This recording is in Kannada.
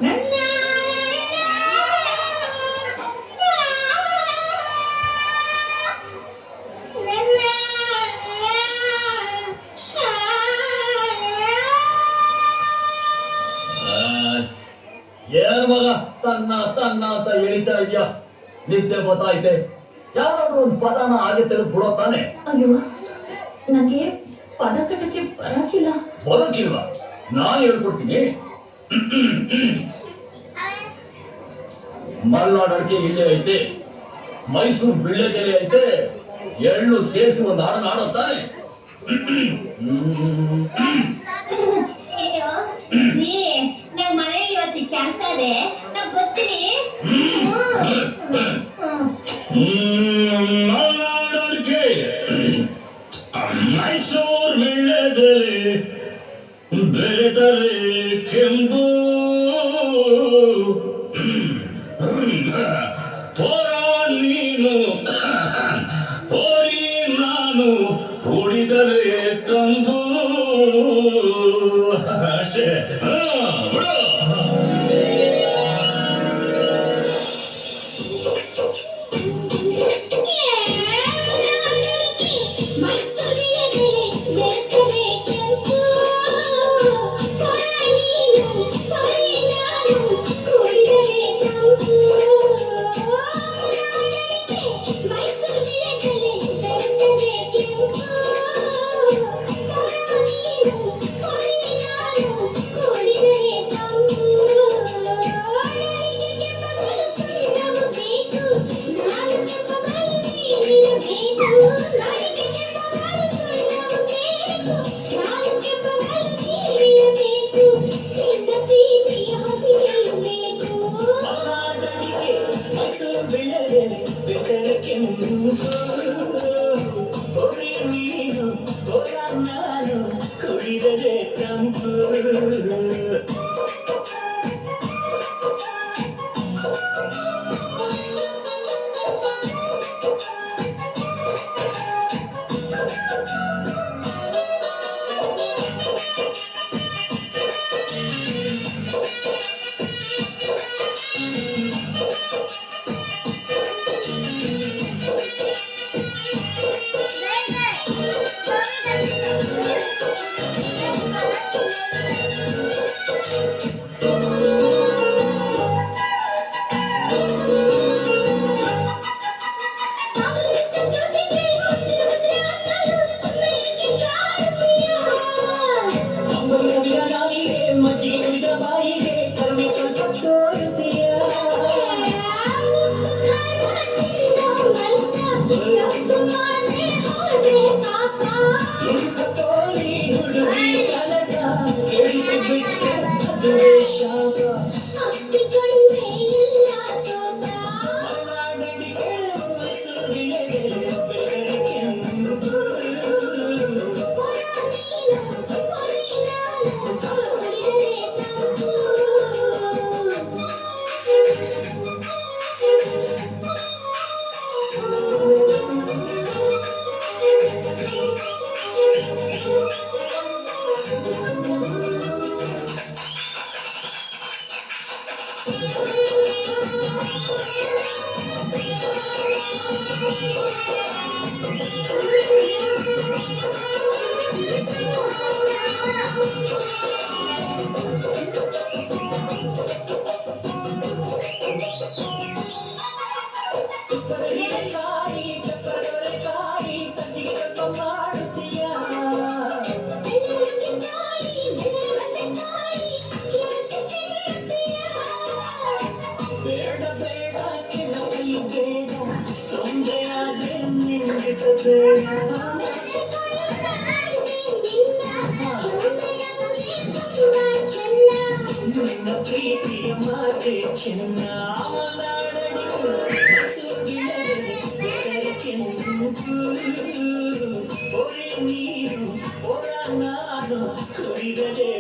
ನನ್ನ ಏನ್ ಮಗ ತನ್ನ ತನ್ನ ಅಂತ ಎಳಿತಾ ಇದೆಯಾ? ನಿದ್ದೆ ಗೊತ್ತಾಯ್ತೆ. ಯಾರಾದ್ರೂ ಒಂದು ಪದನ ಹಾಗೆ ತೆಗೆದು ಬಿಡೋ ತಾನೆ. ಅಯ್ಯೋ, ನನಗೆ ಪದ ಕಟ್ಟಕ್ಕೆ ಬರಕಿಲ್ಲ. ಬರೋಕಿಲ್ವಾ? ನಾನು ಹೇಳ್ಕೊಡ್ತೀನಿ. ಮಲ್ನಾಡ್ ಅಡಿಕೆ ಇಲ್ಲೇ ಐತೆ, ಮೈಸೂರು ಬಿಳ್ಳೆಗೆರೆ ಐತೆ, ಎಳ್ಳು ಸೇರಿಸಿ ಒಂದು ಹಾಡನ್ನ ಆಡೋ ತಾನೆ. ನಾವ್ ಮನೇಲಿ ಇವತ್ತು ಕೆಲಸ ಇದೆ, ನಾವ್ ಬರ್ತೀನಿ. ಮಲ್ನಾಡ್ ಅಡಿಕೆ, ಮೈಸೂರು ಬಿಳ್ಳೆಗೆರೆ, ಬೆಳೆದರೆ ಕೆಂಪು, ಪೋರ ನೀನು ಪೋರಿ ನಾನು ಕುಡಿದರೆ ತಂಬು. ಅಷ್ಟೇ. ಪ್ರೀತಿಯ ಮಾತೆ ಚೆನ್ನ ನೀರು ನಾನು ಕುಡಿದರೆ